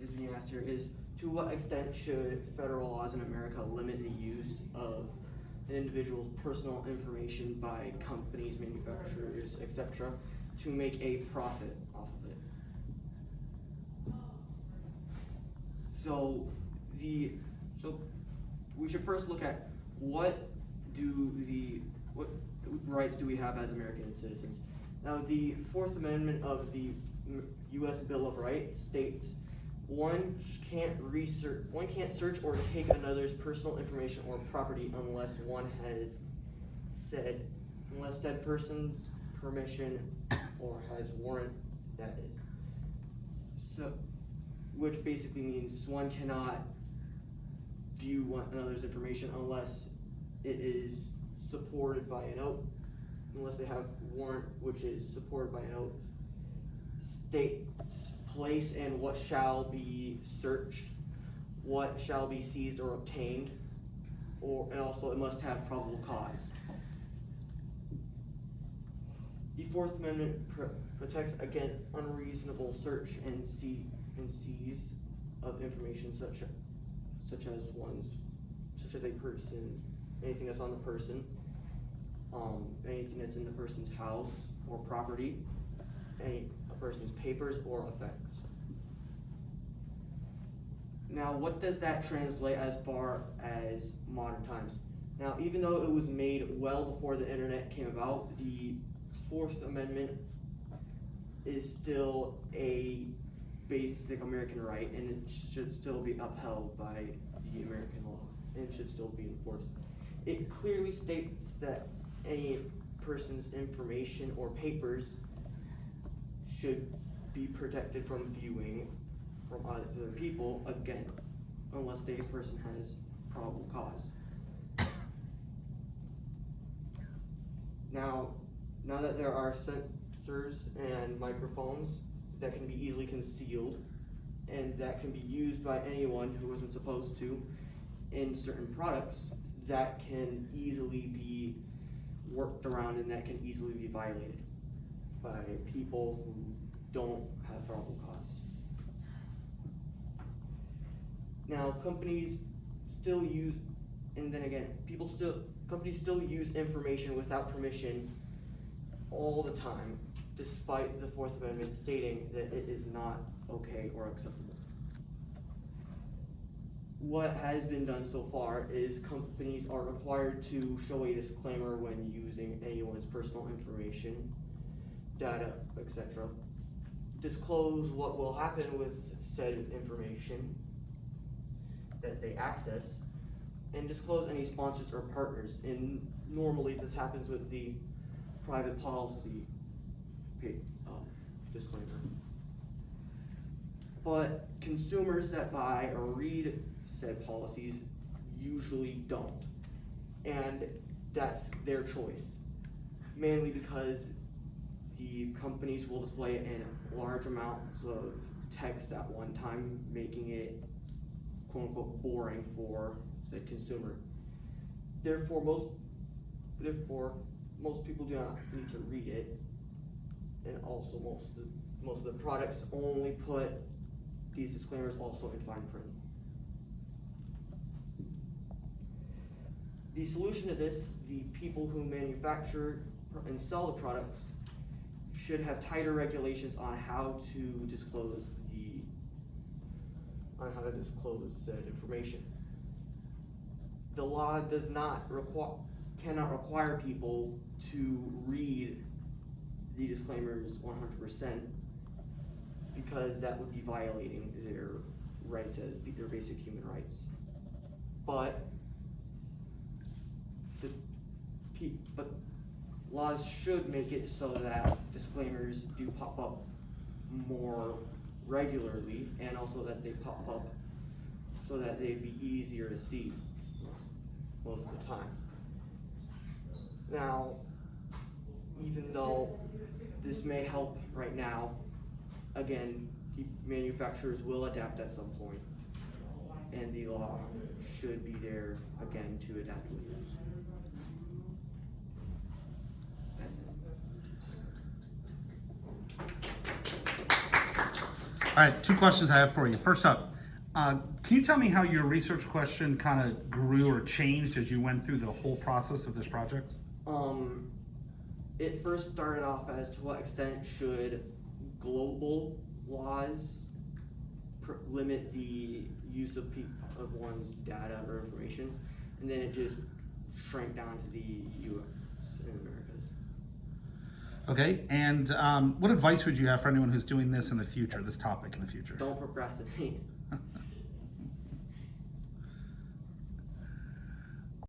is being asked here is, to what extent should federal laws in America limit the use of an individual's personal information by companies, manufacturers, etc., to make a profit off of it? So we should first look at what rights do we have as American citizens. Now, the Fourth Amendment of the U.S. Bill of Rights states one can't search or take another's personal information or property unless said person's permission or has warrant, that is. So, which basically means one cannot view one another's information unless it is supported by an oath, unless they have warrant which is supported by an oath, states place and what shall be searched, what shall be seized or obtained, and also it must have probable cause. The Fourth Amendment protects against unreasonable search and seize of information such as a person, anything that's on the person, anything that's in the person's house or property, a person's papers or effects. Now, what does that translate as far as modern times? Now, even though it was made well before the internet came about, the Fourth Amendment is still a basic American right, and it should still be upheld by the American law, and it should still be enforced. It clearly states that any person's information or papers should be protected from viewing from other people, again, unless the person has probable cause. Now that there are sensors and microphones that can be easily concealed and that can be used by anyone who isn't supposed to in certain products, that can easily be worked around and that can easily be violated by people who don't have probable cause. Now, companies still use, and then again, companies still use information without permission all the time, despite the Fourth Amendment stating that it is not okay or acceptable. What has been done so far is companies are required to show a disclaimer when using anyone's personal information, data, etc. Disclose what will happen with said information that they access, and disclose any sponsors or partners. And normally this happens with the private policy disclaimer. But consumers that buy or read said policies usually don't, and that's their choice, mainly because the companies will display it in large amounts of text at one time, making it quote-unquote boring for said consumer. Therefore, most people do not need to read it, and also most of the products only put these disclaimers also in fine print. The solution to this, the people who manufacture and sell the products should have tighter regulations on how to disclose said information. The law cannot require people to read the disclaimers 100%, because that would be violating their rights as their basic human rights. But laws should make it so that disclaimers do pop up more regularly, and also that they pop up so that they'd be easier to see most of the time. Now, even though this may help right now, again, the manufacturers will adapt at some point, and the law should be there again to adapt with it. That's it. All right, two questions I have for you. First up, can you tell me how your research question kind of grew or changed as you went through the whole process of this project? It first started off as to what extent should global laws limit the use of one's data or information, and then it just shrank down to the U.S. and Americas. Okay, and what advice would you have for anyone who's doing this in the future, this topic in the future? Don't procrastinate.